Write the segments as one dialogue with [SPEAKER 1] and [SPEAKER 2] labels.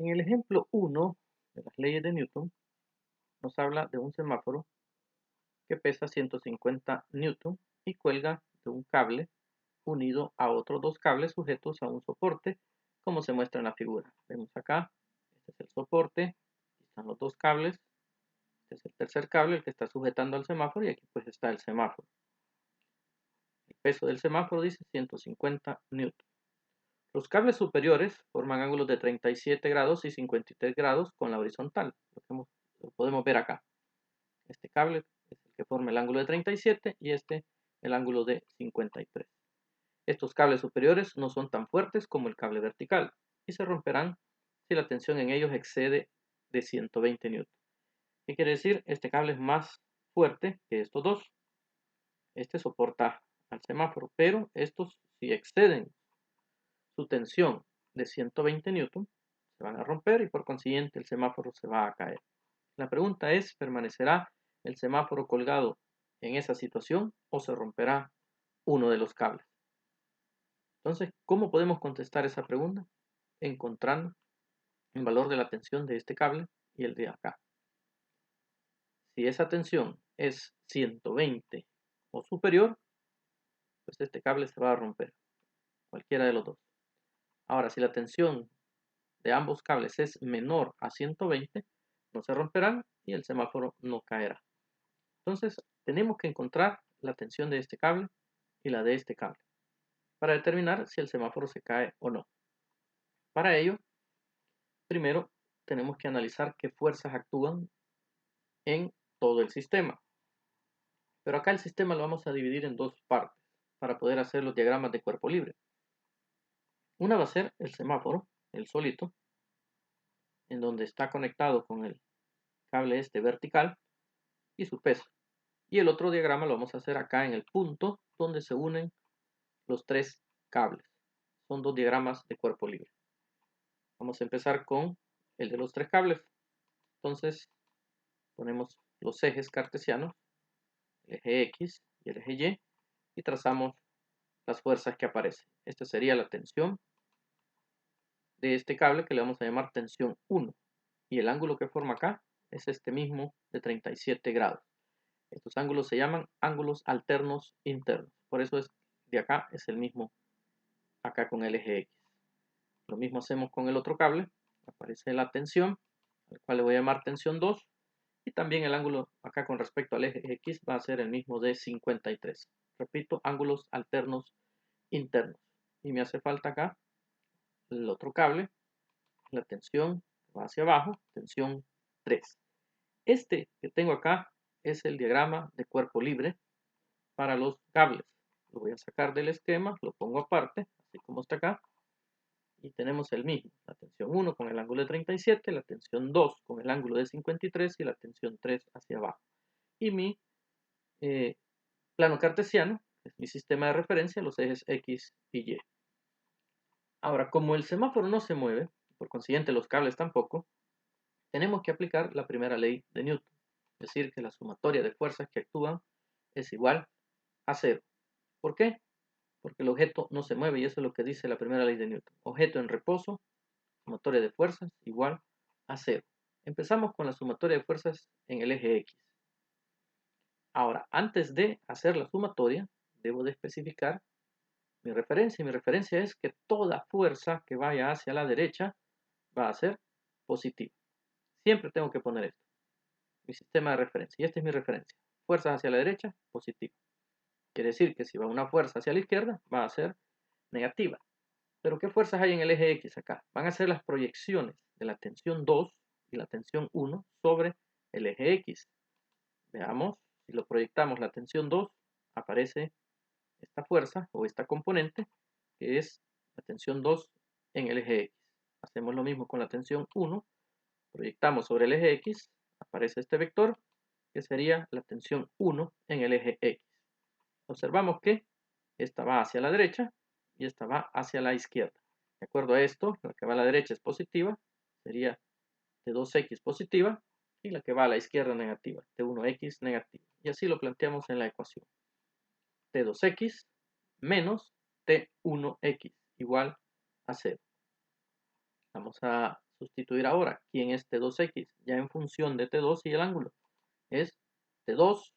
[SPEAKER 1] En el ejemplo 1 de las leyes de Newton, nos habla de un semáforo que pesa 150 newton y cuelga de un cable unido a otros dos cables sujetos a un soporte, como se muestra en la figura. Vemos acá, este es el soporte, están los dos cables, este es el tercer cable, el que está sujetando al semáforo, y aquí pues está el semáforo. El peso del semáforo dice 150 newton. Los cables superiores forman ángulos de 37 grados y 53 grados con la horizontal, lo podemos ver acá. Este cable es el que forma el ángulo de 37 y este el ángulo de 53. Estos cables superiores no son tan fuertes como el cable vertical y se romperán si la tensión en ellos excede de 120 newton. ¿Qué quiere decir? Este cable es más fuerte que estos dos. Este soporta al semáforo, pero estos, si exceden su tensión de 120 newton, se van a romper y por consiguiente el semáforo se va a caer. La pregunta es, ¿permanecerá el semáforo colgado en esa situación o se romperá uno de los cables? Entonces, ¿cómo podemos contestar esa pregunta? Encontrando el valor de la tensión de este cable y el de acá. Si esa tensión es 120 o superior, pues este cable se va a romper, cualquiera de los dos. Ahora, si la tensión de ambos cables es menor a 120, no se romperán y el semáforo no caerá. Entonces, tenemos que encontrar la tensión de este cable y la de este cable para determinar si el semáforo se cae o no. Para ello, primero tenemos que analizar qué fuerzas actúan en todo el sistema. Pero acá el sistema lo vamos a dividir en dos partes para poder hacer los diagramas de cuerpo libre. Una va a ser el semáforo, el solito, en donde está conectado con el cable este vertical y su peso. Y el otro diagrama lo vamos a hacer acá en el punto donde se unen los tres cables. Son dos diagramas de cuerpo libre. Vamos a empezar con el de los tres cables. Entonces ponemos los ejes cartesianos, el eje X y el eje Y, y trazamos las fuerzas que aparecen. Esta sería la tensión de este cable, que le vamos a llamar tensión 1. Y el ángulo que forma acá es este mismo de 37 grados. Estos ángulos se llaman ángulos alternos internos. Por eso de acá es el mismo acá con el eje X. Lo mismo hacemos con el otro cable. Aparece la tensión, al cual le voy a llamar tensión 2. Y también el ángulo acá con respecto al eje X va a ser el mismo de 53. Repito, ángulos alternos internos. Y me hace falta acá el otro cable, la tensión va hacia abajo, tensión 3. Este que tengo acá es el diagrama de cuerpo libre para los cables. Lo voy a sacar del esquema, lo pongo aparte, así como está acá. Y tenemos el mismo, la tensión 1 con el ángulo de 37, la tensión 2 con el ángulo de 53 y la tensión 3 hacia abajo. Y mi plano cartesiano, es mi sistema de referencia, los ejes X y Y. Ahora, como el semáforo no se mueve, por consiguiente los cables tampoco, tenemos que aplicar la primera ley de Newton, es decir, que la sumatoria de fuerzas que actúan es igual a cero. ¿Por qué? Porque el objeto no se mueve y eso es lo que dice la primera ley de Newton. Objeto en reposo, sumatoria de fuerzas igual a cero. Empezamos con la sumatoria de fuerzas en el eje X. Ahora, antes de hacer la sumatoria, debo de especificar mi referencia. Mi referencia es que toda fuerza que vaya hacia la derecha va a ser positiva. Siempre tengo que poner esto. Mi sistema de referencia. Y esta es mi referencia. Fuerzas hacia la derecha, positiva. Quiere decir que si va una fuerza hacia la izquierda, va a ser negativa. Pero ¿qué fuerzas hay en el eje X acá? Van a ser las proyecciones de la tensión 2 y la tensión 1 sobre el eje X. Veamos, si lo proyectamos la tensión 2, aparece esta fuerza o esta componente que es la tensión 2 en el eje X. Hacemos lo mismo con la tensión 1, proyectamos sobre el eje X, aparece este vector que sería la tensión 1 en el eje X. Observamos que esta va hacia la derecha y esta va hacia la izquierda. De acuerdo a esto, la que va a la derecha es positiva, sería T2X positiva, y la que va a la izquierda negativa, T1X negativa. Y así lo planteamos en la ecuación. T2X menos T1X igual a 0. Vamos a sustituir ahora. ¿Quién es T2X? Ya en función de T2 y el ángulo. Es T2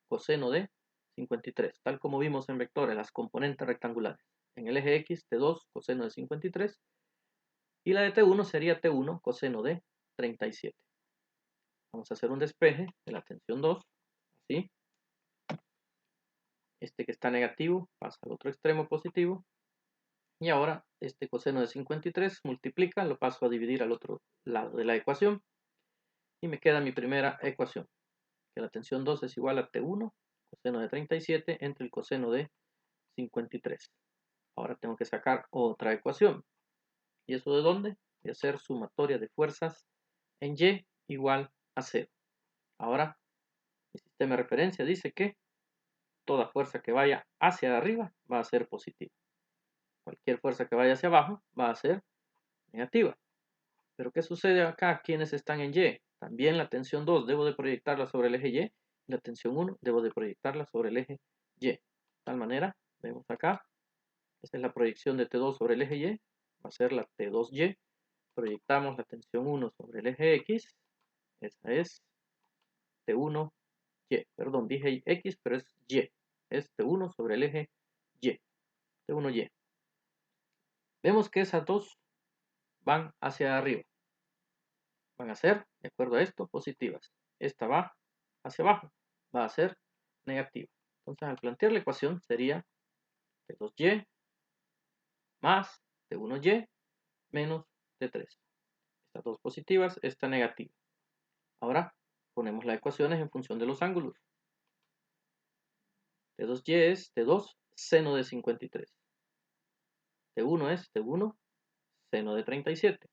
[SPEAKER 1] coseno de 53, tal como vimos en vectores, las componentes rectangulares. En el eje X, T2 coseno de 53. Y la de T1 sería T1 coseno de 37. Vamos a hacer un despeje de la tensión 2. Así. Este que está negativo pasa al otro extremo positivo. Y ahora este coseno de 53 multiplica, lo paso a dividir al otro lado de la ecuación. Y me queda mi primera ecuación, que la tensión 2 es igual a T1 coseno de 37 entre el coseno de 53. Ahora tengo que sacar otra ecuación. ¿Y eso de dónde? De hacer sumatoria de fuerzas en Y igual a 0. Ahora, el sistema de referencia dice que toda fuerza que vaya hacia arriba va a ser positiva. Cualquier fuerza que vaya hacia abajo va a ser negativa. Pero ¿qué sucede acá? ¿Quiénes están en Y? También la tensión 2 debo de proyectarla sobre el eje Y. Y la tensión 1 debo de proyectarla sobre el eje Y. De tal manera, vemos acá, esta es la proyección de T2 sobre el eje Y. Va a ser la T2Y. Proyectamos la tensión 1 sobre el eje X. Esa es T1Y. Perdón, dije X, pero es Y. Es T1 sobre el eje Y. T1Y. Vemos que esas dos van hacia arriba. Van a ser, de acuerdo a esto, positivas. Esta va hacia abajo. Va a ser negativa. Entonces, al plantear la ecuación sería T2Y más T1Y menos T3. Estas dos positivas, esta negativa. Ahora, ponemos las ecuaciones en función de los ángulos. T2Y es T2 seno de 53. T1 es T1 seno de 37.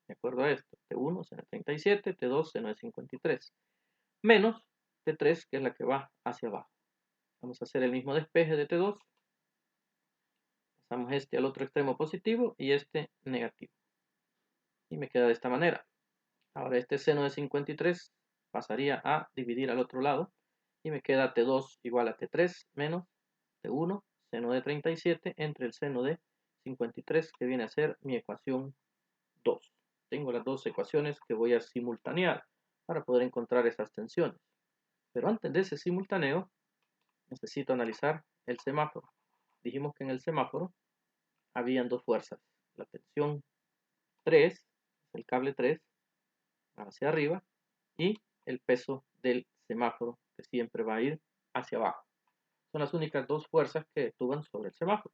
[SPEAKER 1] De acuerdo a esto, T1 seno de 37, T2 seno de 53. Menos T3, que es la que va hacia abajo. Vamos a hacer el mismo despeje de T2. Pasamos este al otro extremo positivo y este negativo. Y me queda de esta manera. Ahora este seno de 53 pasaría a dividir al otro lado. Y me queda T2 igual a T3 menos T1 seno de 37 entre el seno de 53, que viene a ser mi ecuación 2. Tengo las dos ecuaciones que voy a simultanear para poder encontrar esas tensiones. Pero antes de ese simultáneo, necesito analizar el semáforo. Dijimos que en el semáforo habían dos fuerzas. La tensión 3, el cable 3, hacia arriba, y el peso del semáforo, que siempre va a ir hacia abajo. Son las únicas dos fuerzas que actúan sobre el semáforo.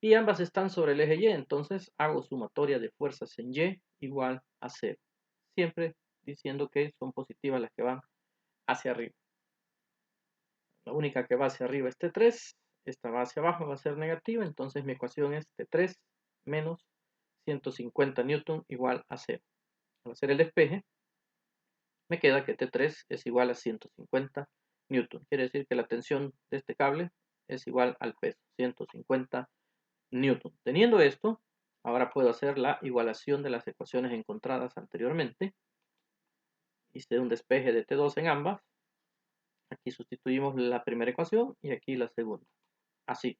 [SPEAKER 1] Y ambas están sobre el eje Y, entonces hago sumatoria de fuerzas en Y igual a 0. Siempre diciendo que son positivas las que van hacia arriba. La única que va hacia arriba es T3, esta va hacia abajo, va a ser negativa, entonces mi ecuación es T3 menos 150 newton igual a 0. Al hacer el despeje, me queda que T3 es igual a 150 newton. Quiere decir que la tensión de este cable es igual al peso, 150 newton. Teniendo esto, ahora puedo hacer la igualación de las ecuaciones encontradas anteriormente. Hice un despeje de T2 en ambas. Aquí sustituimos la primera ecuación y aquí la segunda. Así.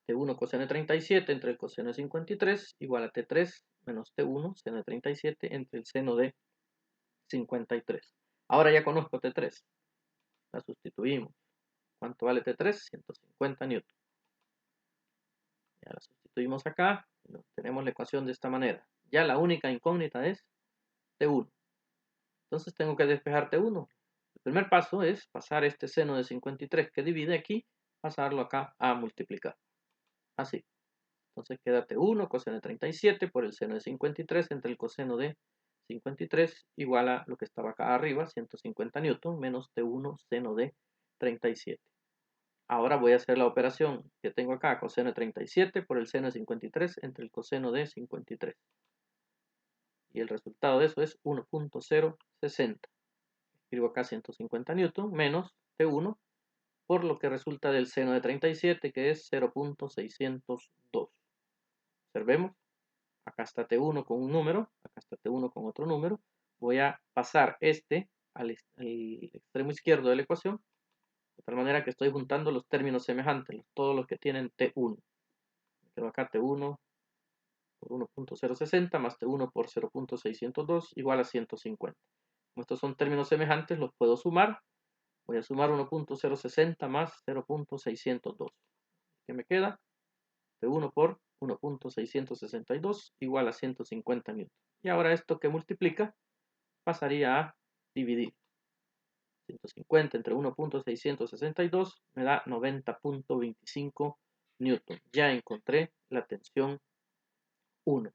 [SPEAKER 1] T1 coseno de 37 entre el coseno de 53 igual a T3 menos T1 seno de 37 entre el seno de 53. Ahora ya conozco T3. La sustituimos. ¿Cuánto vale T3? 150 newton. Ya la sustituimos acá. Tenemos la ecuación de esta manera. Ya la única incógnita es T1. Entonces tengo que despejar T1. El primer paso es pasar este seno de 53 que divide aquí, pasarlo acá a multiplicar. Así. Entonces queda T1 coseno de 37 por el seno de 53 entre el coseno de 53 igual a lo que estaba acá arriba, 150 newton, menos T1 seno de 37. Ahora voy a hacer la operación que tengo acá, coseno de 37 por el seno de 53 entre el coseno de 53. Y el resultado de eso es 1.060. Escribo acá 150 newton menos T1 por lo que resulta del seno de 37, que es 0.602. Observemos. Acá está T1 con un número, acá está T1 con otro número. Voy a pasar este al extremo izquierdo de la ecuación, de tal manera que estoy juntando los términos semejantes, todos los que tienen T1. Quedo acá T1, por 1.060 más T1 por 0.602 igual a 150. Como estos son términos semejantes, los puedo sumar. Voy a sumar 1.060 más 0.602. ¿Qué me queda? T1 por 1.662 igual a 150 newton. Y ahora esto que multiplica pasaría a dividir. 150 entre 1.662 me da 90.25 newton. Ya encontré la tensión 1.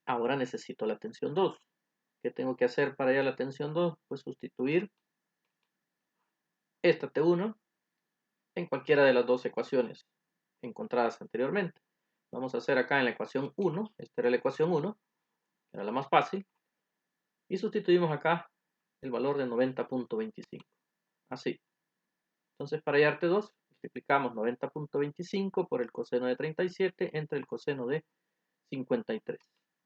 [SPEAKER 1] Ahora necesito la tensión 2. ¿Qué tengo que hacer para hallar la tensión 2? Pues sustituir esta T1 en cualquiera de las dos ecuaciones encontradas anteriormente. Vamos a hacer acá en la ecuación 1, esta era la ecuación 1, que era la más fácil, y sustituimos acá el valor de 90.25. Así. Entonces, para hallar T2, multiplicamos 90.25 por el coseno de 37 entre el coseno de 53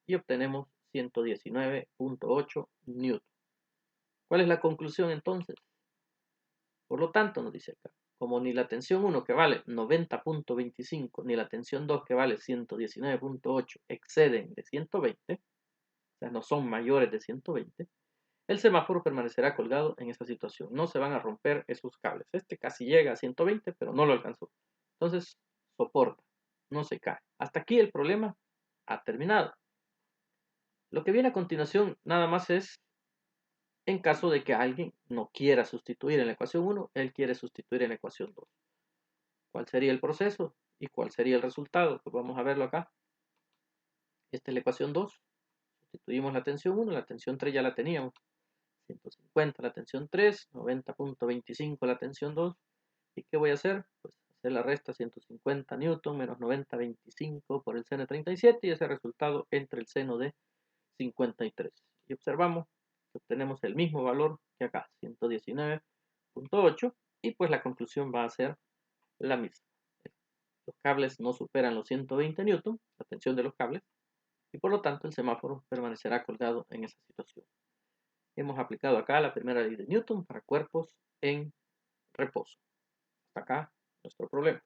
[SPEAKER 1] y obtenemos 119.8 newton. ¿Cuál es la conclusión entonces? Por lo tanto, nos dice acá, como ni la tensión 1 que vale 90.25 ni la tensión 2 que vale 119.8 exceden de 120, o sea, no son mayores de 120, el semáforo permanecerá colgado en esta situación. No se van a romper esos cables. Este casi llega a 120, pero no lo alcanzó. Entonces, soporta, no se cae. Hasta aquí el problema ha terminado. Lo que viene a continuación nada más es en caso de que alguien no quiera sustituir en la ecuación 1, él quiere sustituir en la ecuación 2. ¿Cuál sería el proceso y cuál sería el resultado? Pues vamos a verlo acá. Esta es la ecuación 2. Sustituimos la tensión 1, la tensión 3 ya la teníamos. 150 la tensión 3, 90.25 la tensión 2. ¿Y qué voy a hacer? Pues hacer la resta 150 newton menos 90.25 por el seno de 37 y ese resultado entre el seno de 53. Y observamos que obtenemos el mismo valor que acá, 119.8, y pues la conclusión va a ser la misma. Los cables no superan los 120 newton, la tensión de los cables, y por lo tanto el semáforo permanecerá colgado en esa situación. Hemos aplicado acá la primera ley de Newton para cuerpos en reposo. Hasta acá nuestro problema.